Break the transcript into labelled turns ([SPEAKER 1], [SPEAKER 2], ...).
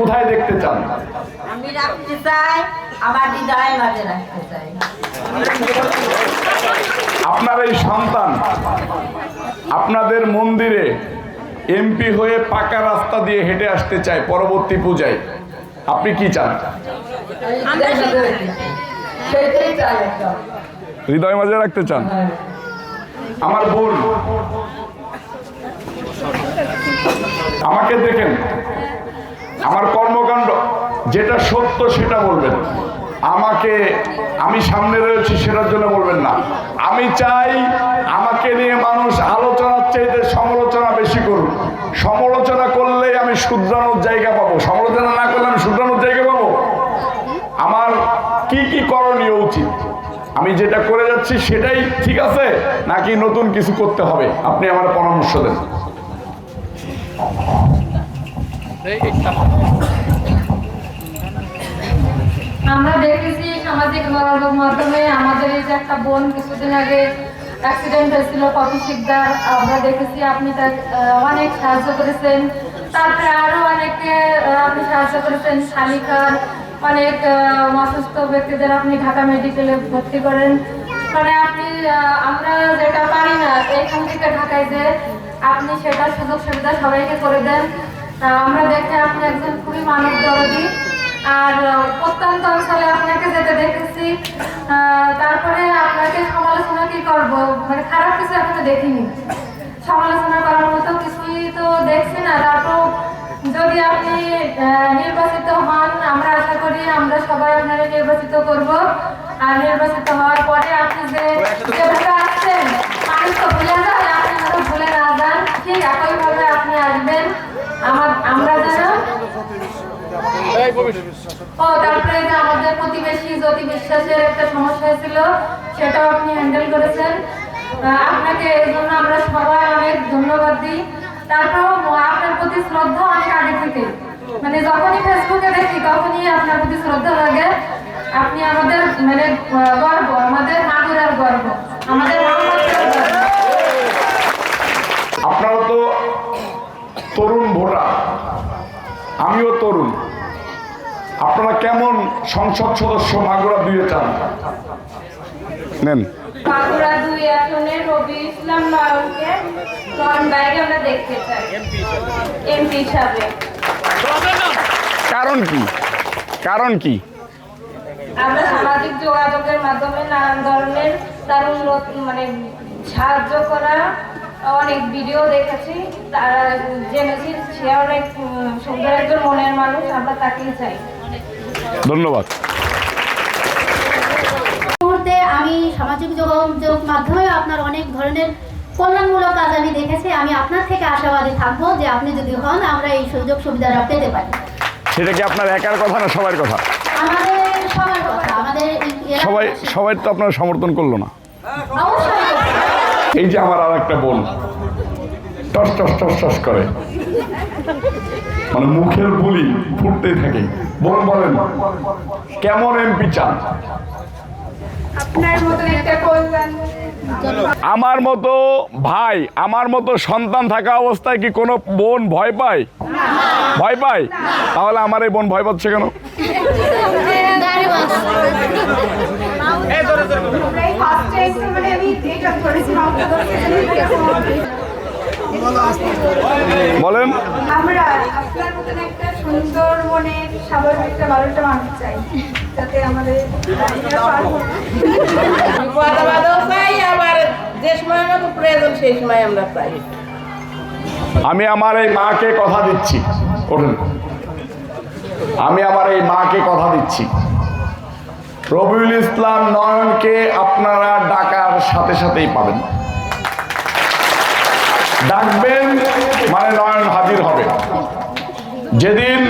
[SPEAKER 1] কোথায় দেখতে চান?
[SPEAKER 2] আমি রাখতে চাই, আমার হৃদয়ের মাঝে রাখতে চাই।
[SPEAKER 1] আপনার এই সন্তান আপনাদের মন্দিরে এমপি হয়ে পাকা রাস্তা দিয়ে হেঁটে আসতে চায় পরবর্তী পূজায়, আপনি কি চান? হৃদয় মাঝে রাখতে চান? আমার বোন, আমাকে দেখেন, আমার কর্মকাণ্ড যেটা সত্য সেটা বলবেন, আমাকে আমি সামনে রয়েছি সেটার জন্য বলবেন না। আমি চাই আমাকে নিয়ে মানুষ আলোচনার চাইতে সমালোচনা বেশি করুক। সমালোচনা করলে আমি শুধরানোর জায়গা পাবো, সমালোচনা না করলে আমি শুধরানোর জায়গা পাবো। আমার কি কি করণীয় উচিত, আমি যেটা করে যাচ্ছি সেটাই ঠিক আছে নাকি নতুন কিছু করতে হবে, আপনি আমার পরামর্শ দেন।
[SPEAKER 3] আমরা দেখেছি সামাজিক যোগাযোগ মাধ্যমে আমাদের এই যে একটা বোন কিছুদিন আগে অ্যাক্সিডেন্ট হয়েছিল, পপি শিকদার, আমরা দেখেছি আপনি তার অনেক সাহায্য করেছেন। তারপরে আরো অনেকে আপনি সাহায্য করেছেন, শালিকার অনেক অসুস্থ ব্যক্তিদের আপনি ঢাকা মেডিকেলে ভর্তি করেন। মানে আপনি আমরা যেটা পারি না এখান থেকে ঢাকায় যে আপনি সেটা সুযোগ সুবিধা সবাইকে করে দেন। আমরা দেখে আপনি একজন খুবই মানব দরদী। আর প্রত্যন্ত অঞ্চলে আপনাকে যেতে দেখেছি, তারপরে আপনাকে সমালোচনা কি করবো, মানে খারাপ কিছু এখনো দেখিনি, সমালোচনা করার মতো কিছুই তো দেখছি না। তারপর যদি আপনি নির্বাচিত হন, আমরা আশা করি আমরা সবাই আপনারা নির্বাচিত করব। আর নির্বাচিত হওয়ার পরে আপনি যেভাবে আসছেন মানুষ তো ভুলে যায়, আপনি যেন ভুলে না যান, ঠিক একইভাবে আপনি আসবেন। আমরা যেন তারপরে যে আমাদের প্রতিবেশী জ্যোতি বিশ্বাসের একটা সমস্যা ছিল সেটাও আপনি হ্যান্ডেল করেছেন, আপনাকে এই জন্য আমরা সবাই অনেক ধন্যবাদ দিই। তারপরেও আপনার প্রতি শ্রদ্ধা অনেক আগে থেকে, মানে যখনই ফেসবুকে দেখি তখনই আপনার প্রতি শ্রদ্ধা লাগে। আপনি আমাদের মানে গর্ব, আমাদের মাগুরার গর্ব, আমাদের
[SPEAKER 1] আপনারা তো তরুণ ভোটার, আমিও তরুণ, আপনারা কেমন সংসদ সদস্য মাগুরা 2-এ চান? নেন।
[SPEAKER 3] মাগুরা 2 আসনের রবি ইসলাম নয়নকে নয়ন ভাইকে আমরা দেখতে চাই এমপি হিসাবে।
[SPEAKER 1] কারণ কি? কারণ কি?
[SPEAKER 3] আমরা সামাজিক যোগাযোগের মাধ্যমে নানান ধরনের তার মানে সাহায্য করা অনেক ভিডিও দেখেছি, তারা জেনেছি সে অনেক সুন্দর একজন মনের মানুষ, আমরা তাকেই চাই।
[SPEAKER 1] ধন্যবাদ।
[SPEAKER 4] মুহূর্তে আমি সামাজিক যোগাযোগ মাধ্যমে আপনার অনেক ধরনের কল্যাণমূলক কাজ আমি দেখেছি। আমি আপনার থেকে আশাবাদী থাকবো যে আপনি যদি হন আমরা এই সুযোগ সুবিধাটা পেতে পারি।
[SPEAKER 1] সেটা কি আপনার একার কথা না সবার কথা?
[SPEAKER 4] আমাদের সবার কথা, আমাদের
[SPEAKER 1] সবাই তো আপনার সমর্থন করলো না।
[SPEAKER 4] অবশ্যই।
[SPEAKER 1] এই যে আমার আর একটা বোন টস টস টস টস করে, মানে মুখের বুলি ফুটতেই থাকে। বোন বলেন কেমন এমপি চান?
[SPEAKER 3] আপনার মতো একটা কল্যাণ
[SPEAKER 1] আমার মতো ভাই, আমার মতো সন্তান থাকা অবস্থায় কি কোনো বোন ভয় পায়? ভয় পায়? তাহলে আমার এই বোন ভয় পাচ্ছে কেন? বলেন।
[SPEAKER 3] আমরা আপনার মতন একটা সুন্দর মনের স্বাভাবিক একটা ভালো একটা মানুষ চাই, যাতে আমাদের
[SPEAKER 2] আবার যে সময় আমাকে প্রয়োজন সেই সময় আমরা পাই।
[SPEAKER 1] আমি আমার এই মাকে কথা দিচ্ছি, ওঠেন, আমি আমার এই মাকে কথা দিচ্ছি, রবিউল ইসলাম নয়নকে আপনারা ডাকার সাথে সাথেই পাবেন। ডাকবেন মানে নয়ন হাজির হবে। যেদিন